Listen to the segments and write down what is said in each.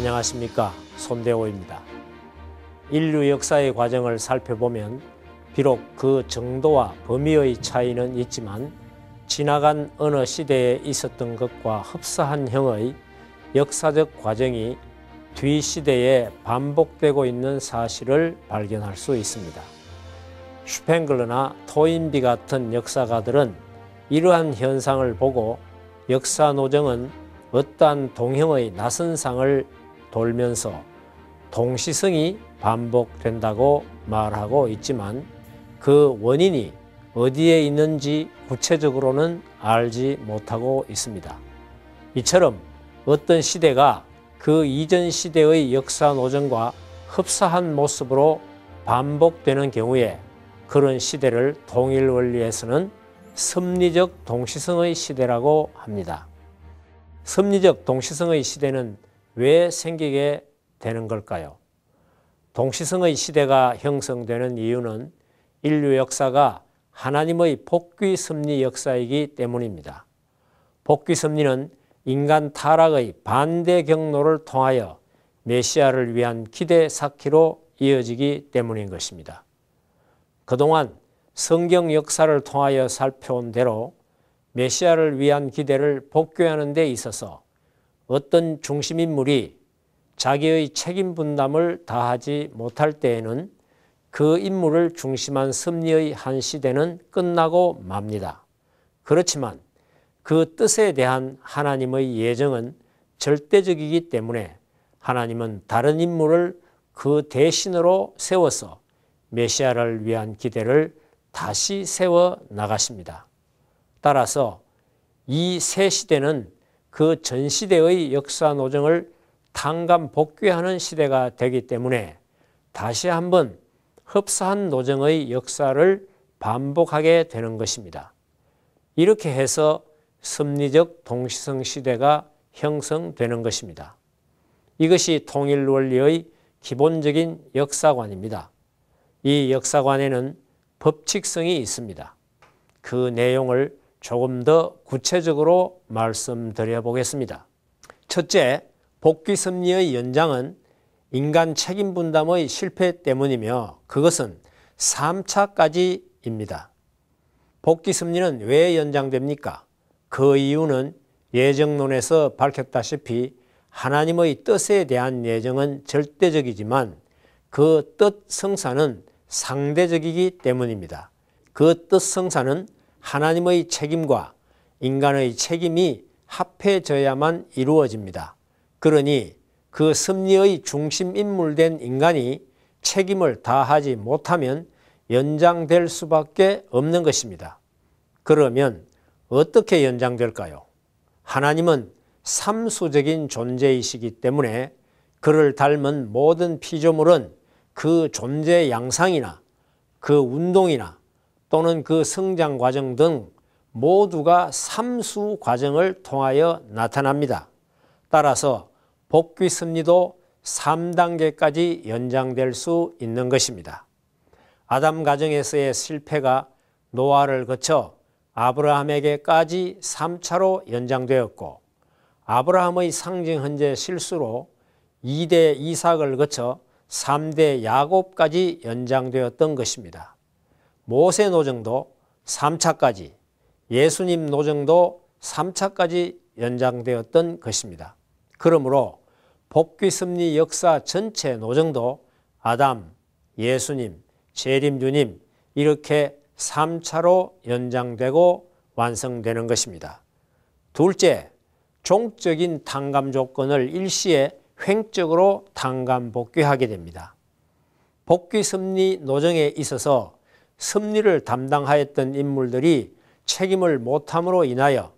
안녕하십니까, 손대호입니다. 인류 역사의 과정을 살펴보면 비록 그 정도와 범위의 차이는 있지만 지나간 어느 시대에 있었던 것과 흡사한 형의 역사적 과정이 뒤 시대에 반복되고 있는 사실을 발견할 수 있습니다. 슈팽글러나 토인비 같은 역사가들은 이러한 현상을 보고 역사 노정은 어떠한 동형의 낯선 상을 돌면서 동시성이 반복된다고 말하고 있지만 그 원인이 어디에 있는지 구체적으로는 알지 못하고 있습니다. 이처럼 어떤 시대가 그 이전 시대의 역사 노정과 흡사한 모습으로 반복되는 경우에 그런 시대를 통일 원리에서는 섭리적 동시성의 시대라고 합니다. 섭리적 동시성의 시대는 왜 생기게 되는 걸까요? 동시성의 시대가 형성되는 이유는 인류 역사가 하나님의 복귀 섭리 역사이기 때문입니다. 복귀 섭리는 인간 타락의 반대 경로를 통하여 메시아를 위한 기대 쌓기로 이어지기 때문인 것입니다. 그동안 성경 역사를 통하여 살펴온 대로 메시아를 위한 기대를 복귀하는 데 있어서 어떤 중심인물이 자기의 책임 분담을 다하지 못할 때에는 그 인물을 중심한 섭리의 한 시대는 끝나고 맙니다. 그렇지만 그 뜻에 대한 하나님의 예정은 절대적이기 때문에 하나님은 다른 인물을 그 대신으로 세워서 메시아를 위한 기대를 다시 세워 나가십니다. 따라서 이 새 시대는 그 전 시대의 역사 노정을 탕감 복귀하는 시대가 되기 때문에 다시 한번 흡사한 노정의 역사를 반복하게 되는 것입니다. 이렇게 해서 섭리적 동시성 시대가 형성되는 것입니다. 이것이 통일 원리의 기본적인 역사관입니다. 이 역사관에는 법칙성이 있습니다. 그 내용을 조금 더 구체적으로 말씀드려 보겠습니다. 첫째, 복귀 섭리의 연장은 인간 책임 분담의 실패 때문이며 그것은 3차까지입니다. 복귀 섭리는 왜 연장됩니까? 그 이유는 예정론에서 밝혔다시피 하나님의 뜻에 대한 예정은 절대적이지만 그 뜻 성사는 상대적이기 때문입니다. 그 뜻 성사는 하나님의 책임과 인간의 책임이 합해져야만 이루어집니다. 그러니 그 섭리의 중심 인물된 인간이 책임을 다하지 못하면 연장될 수밖에 없는 것입니다. 그러면 어떻게 연장될까요? 하나님은 삼수적인 존재이시기 때문에 그를 닮은 모든 피조물은 그 존재 양상이나 그 운동이나 또는 그 성장 과정 등 모두가 삼수 과정을 통하여 나타납니다. 따라서 복귀 섭리도 3단계까지 연장될 수 있는 것입니다. 아담 가정에서의 실패가 노아를 거쳐 아브라함에게까지 3차로 연장되었고 아브라함의 상징 현재 실수로 2대 이삭을 거쳐 3대 야곱까지 연장되었던 것입니다. 모세 노정도 3차까지, 예수님 노정도 3차까지 연장되었던 것입니다. 그러므로 복귀 섭리 역사 전체 노정도 아담, 예수님, 재림주님 이렇게 3차로 연장되고 완성되는 것입니다. 둘째, 종적인 탕감 조건을 일시에 횡적으로 탕감 복귀하게 됩니다. 복귀 섭리 노정에 있어서 섭리를 담당하였던 인물들이 책임을 못함으로 인하여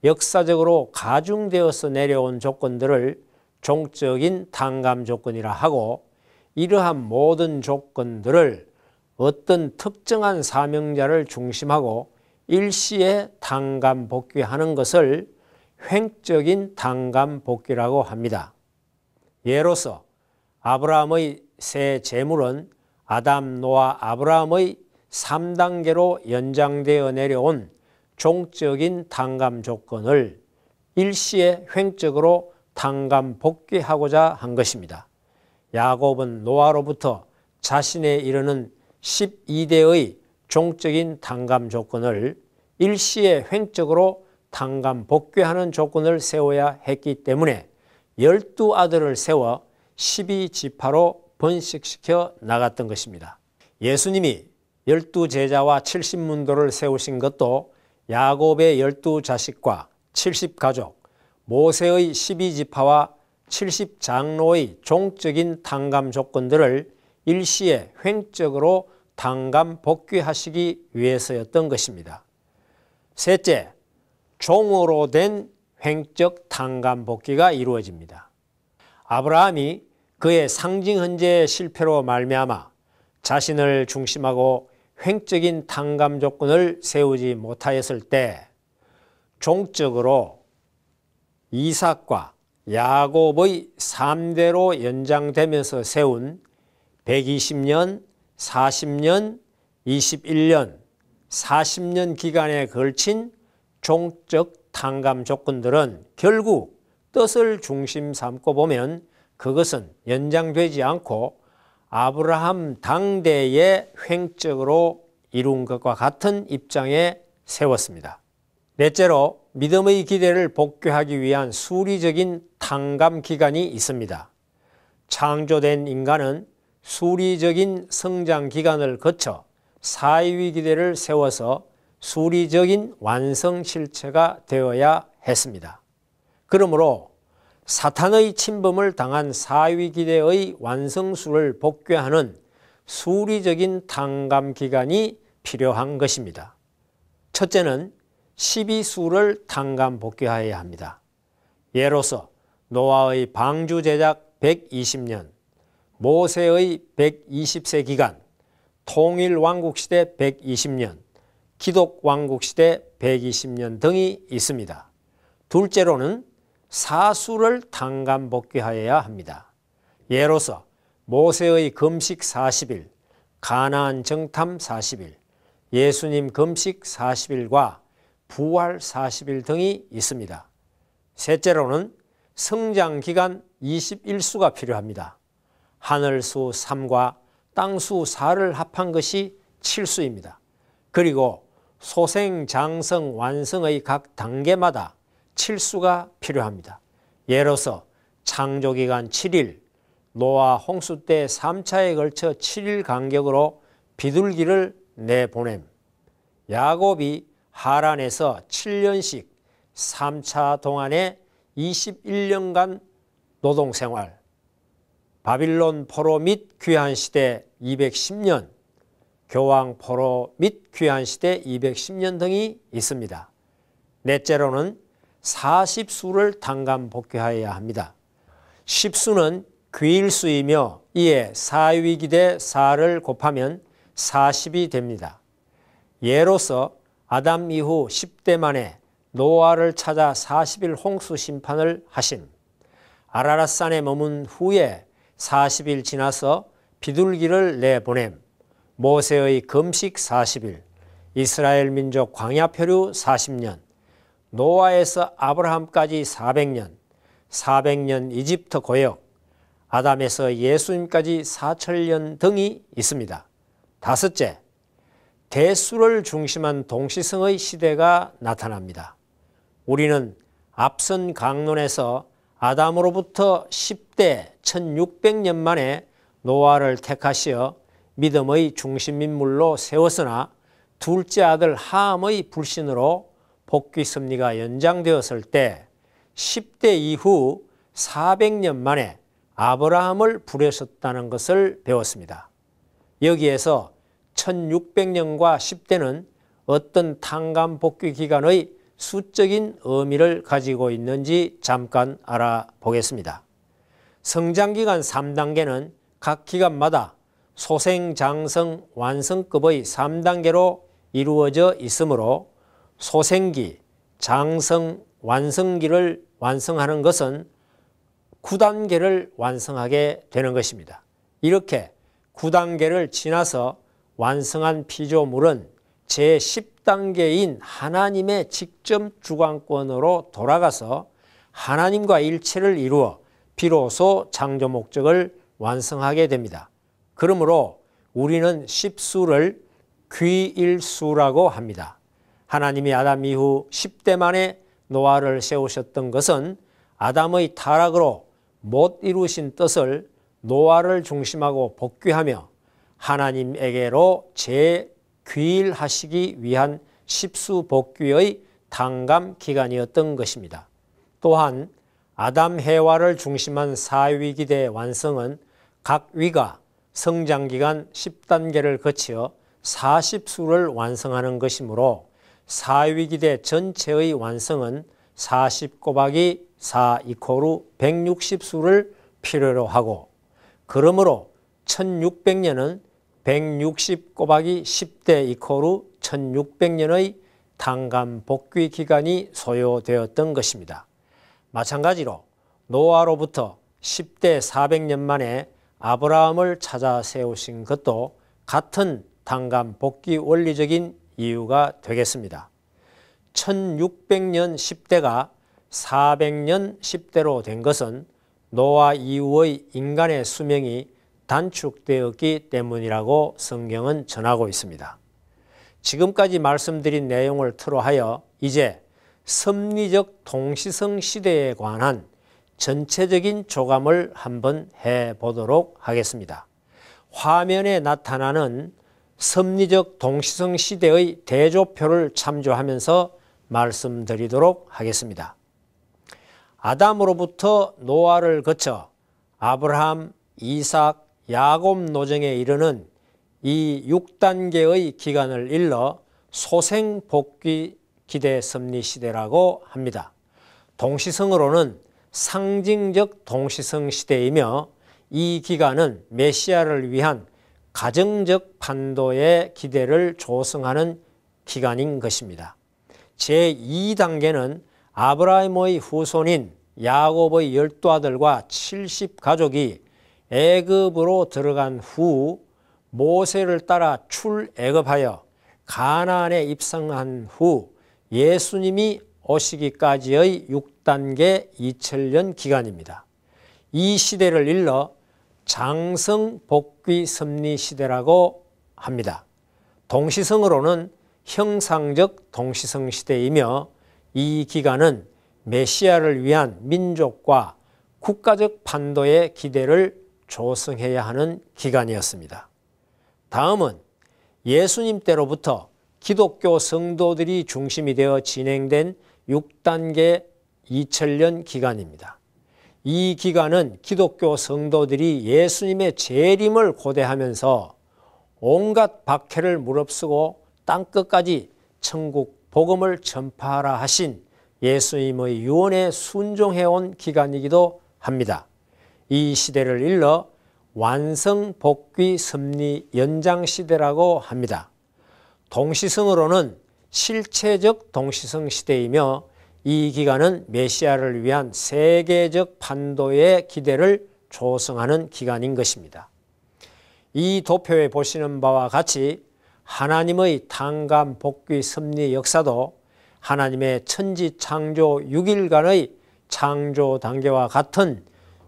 역사적으로 가중되어서 내려온 조건들을 종적인 탕감 조건이라 하고 이러한 모든 조건들을 어떤 특정한 사명자를 중심하고 일시에 탕감 복귀하는 것을 횡적인 탕감 복귀라고 합니다. 예로서 아브라함의 세 재물은 아담, 노아, 아브라함의 3단계로 연장되어 내려온 종적인 탕감 조건을 일시에 횡적으로 탕감 복귀하고자 한 것입니다. 야곱은 노아로부터 자신에 이르는 12대의 종적인 탕감 조건을 일시에 횡적으로 탕감 복귀하는 조건을 세워야 했기 때문에 12아들을 세워 12지파로 번식시켜 나갔던 것입니다. 예수님이 12제자와 70문도를 세우신 것도 야곱의 12자식과 70가족, 모세의 12지파와 70장로의 종적인 탕감 조건들을 일시에 횡적으로 탕감 복귀하시기 위해서였던 것입니다. 셋째, 종으로 된 횡적 탕감 복귀가 이루어집니다. 아브라함이 그의 상징 헌재의 실패로 말미암아 자신을 중심하고 횡적인 탕감 조건을 세우지 못하였을 때 종적으로 이삭과 야곱의 3대로 연장되면서 세운 120년, 40년, 21년, 40년 기간에 걸친 종적 탕감 조건들은 결국 뜻을 중심 삼고 보면 그것은 연장되지 않고 아브라함 당대의 횡적으로 이룬 것과 같은 입장에 세웠습니다. 넷째로 믿음의 기대를 복귀하기 위한 수리적인 탕감 기간이 있습니다. 창조된 인간은 수리적인 성장 기간을 거쳐 사위 기대를 세워서 수리적인 완성 실체가 되어야 했습니다. 그러므로 사탄의 침범을 당한 사위 기대의 완성수를 복귀하는 수리적인 탕감 기간이 필요한 것입니다. 첫째는 12수를 탕감 복귀하여야 합니다. 예로서 노아의 방주 제작 120년, 모세의 120세 기간, 통일왕국시대 120년, 기독왕국시대 120년 등이 있습니다. 둘째로는 사수를 탕감 복귀하여야 합니다. 예로서 모세의 금식 40일, 가나안 정탐 40일, 예수님 금식 40일과 부활 40일 등이 있습니다. 셋째로는 성장기간 21수가 필요합니다. 하늘수 3과 땅수 4를 합한 것이 7수입니다. 그리고 소생, 장성, 완성의 각 단계마다 7수가 필요합니다. 예로서 창조기간 7일, 노아 홍수 때 3차에 걸쳐 7일 간격으로 비둘기를 내보냄, 야곱이 하란에서 7년씩 3차 동안에 21년간 노동생활, 바빌론 포로 및 귀환시대 210년, 교황 포로 및 귀환시대 210년 등이 있습니다. 넷째로는 40수를 탕감 복귀하여야 합니다. 10수는 귀일수이며 이에 사위기대 4를 곱하면 40이 됩니다. 예로서 아담 이후 10대 만에 노아를 찾아 40일 홍수 심판을 하심, 아라랏산에 머문 후에 40일 지나서 비둘기를 내보냄, 모세의 금식 40일, 이스라엘 민족 광야 표류 40년, 노아에서 아브라함까지 400년, 400년 이집트 고역, 아담에서 예수님까지 4천년 등이 있습니다. 다섯째, 대수를 중심한 동시성의 시대가 나타납니다. 우리는 앞선 강론에서 아담으로부터 10대 1600년 만에 노아를 택하시어 믿음의 중심인물로 세웠으나 둘째 아들 함의 불신으로 복귀 섭리가 연장되었을 때 10대 이후 400년 만에 아브라함을 부르셨다는 것을 배웠습니다. 여기에서 1600년과 10대는 어떤 탕감 복귀 기간의 수적인 의미를 가지고 있는지 잠깐 알아보겠습니다. 성장기간 3단계는 각 기간마다 소생, 장성, 완성급의 3단계로 이루어져 있으므로 소생기, 장성, 완성기를 완성하는 것은 9단계를 완성하게 되는 것입니다. 이렇게 9단계를 지나서 완성한 피조물은 제10단계인 하나님의 직접 주관권으로 돌아가서 하나님과 일체를 이루어 비로소 창조 목적을 완성하게 됩니다. 그러므로 우리는 십수를 귀일수라고 합니다. 하나님이 아담 이후 10대 만에 노아를 세우셨던 것은 아담의 타락으로 못 이루신 뜻을 노아를 중심하고 복귀하며 하나님에게로 재귀일하시기 위한 십수 복귀의 당감 기간이었던 것입니다. 또한 아담 해와를 중심한 사위기대 완성은 각 위가 성장기간 10단계를 거쳐 40수를 완성하는 것이므로 사위기대 전체의 완성은 40 곱하기 4 이코르 160수를 필요로 하고, 그러므로 1600년은 160 곱하기 10대 이코르 1600년의 당감 복귀 기간이 소요되었던 것입니다. 마찬가지로 노아로부터 10대 400년 만에 아브라함을 찾아 세우신 것도 같은 당감 복귀 원리적인 이유가 되겠습니다. 1600년 10대가 400년 10대로 된 것은 노아 이후의 인간의 수명이 단축되었기 때문이라고 성경은 전하고 있습니다. 지금까지 말씀드린 내용을 토로하여 이제 섭리적 동시성 시대에 관한 전체적인 조감을 한번 해보도록 하겠습니다. 화면에 나타나는 섭리적 동시성 시대의 대조표를 참조하면서 말씀드리도록 하겠습니다. 아담으로부터 노아를 거쳐 아브라함, 이삭, 야곱 노정에 이르는 이 6단계의 기간을 일러 소생복귀 기대 섭리 시대라고 합니다. 동시성으로는 상징적 동시성 시대이며 이 기간은 메시아를 위한 가정적 판도의 기대를 조성하는 기간인 것입니다. 제2단계는 아브라함의 후손인 야곱의 12아들과 70가족이 애굽으로 들어간 후 모세를 따라 출애굽하여 가나안에 입성한 후 예수님이 오시기까지의 6단계 2000년 기간입니다. 이 시대를 일러 장성 복귀 섭리 시대라고 합니다. 동시성으로는 형상적 동시성 시대이며 이 기간은 메시아를 위한 민족과 국가적 판도의 기대를 조성해야 하는 기간이었습니다. 다음은 예수님 때로부터 기독교 성도들이 중심이 되어 진행된 6단계 2000년 기간입니다. 이 기간은 기독교 성도들이 예수님의 재림을 고대하면서 온갖 박해를 무릅쓰고 땅끝까지 천국 복음을 전파하라 하신 예수님의 유언에 순종해온 기간이기도 합니다. 이 시대를 일러 완성 복귀 섭리 연장 시대라고 합니다. 동시성으로는 실체적 동시성 시대이며 이 기간은 메시아를 위한 세계적 판도의 기대를 조성하는 기간인 것입니다. 이 도표에 보시는 바와 같이 하나님의 당감 복귀 섭리 역사도 하나님의 천지 창조 6일간의 창조 단계와 같은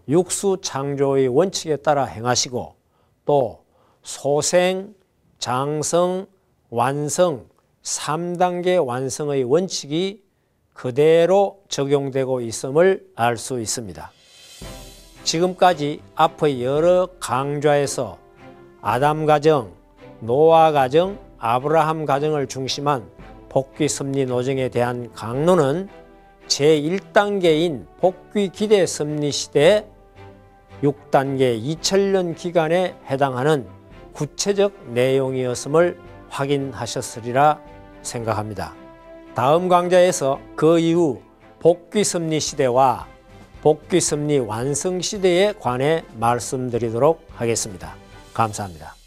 육수 창조의 원칙에 따라 행하시고 또 소생, 장성, 완성 3단계 완성의 원칙이 그대로 적용되고 있음을 알 수 있습니다. 지금까지 앞의 여러 강좌에서 아담 가정, 노아 가정, 아브라함 가정을 중심한 복귀 섭리 노정에 대한 강론은 제1단계인 복귀 기대 섭리 시대 6단계 2000년 기간에 해당하는 구체적 내용이었음을 확인하셨으리라 생각합니다. 다음 강좌에서 그 이후 복귀 섭리 시대와 복귀 섭리 완성 시대에 관해 말씀드리도록 하겠습니다. 감사합니다.